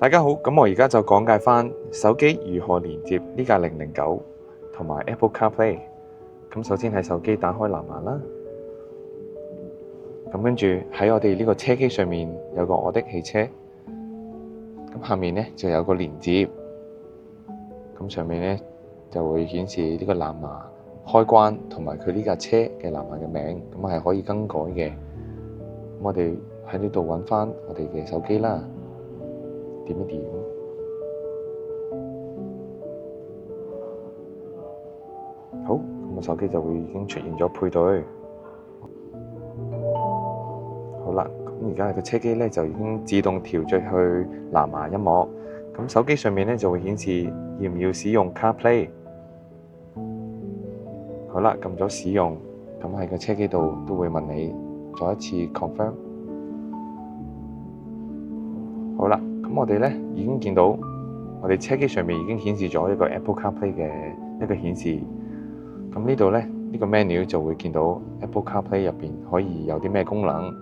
大家好，咁我而家就講解翻手機如何連接呢架009同埋 Apple CarPlay。咁首先喺手機打開藍牙啦，咁跟住喺我哋呢個車機上面有個我的汽車，咁下面呢就有個連接，咁上面呢就會顯示呢個藍牙開關同埋佢呢架車嘅藍牙嘅名，咁係可以更改嘅。咁我哋喺呢度揾翻我哋嘅手機啦，點一點。好，咁個手機就會已經出現咗配對。好啦，咁而家個車機咧就已經自動調咗去藍牙音樂。咁手機上面咧就會顯示要唔要使用 CarPlay。好啦，撳咗使用，咁喺個車機度都會問你再一次 confirm。好啦，咁我哋咧已經見到我哋車機上面已經顯示咗一個 Apple CarPlay 嘅一個顯示。咁呢度咧呢個 menu 就會見到 Apple CarPlay 入邊可以有啲咩功能。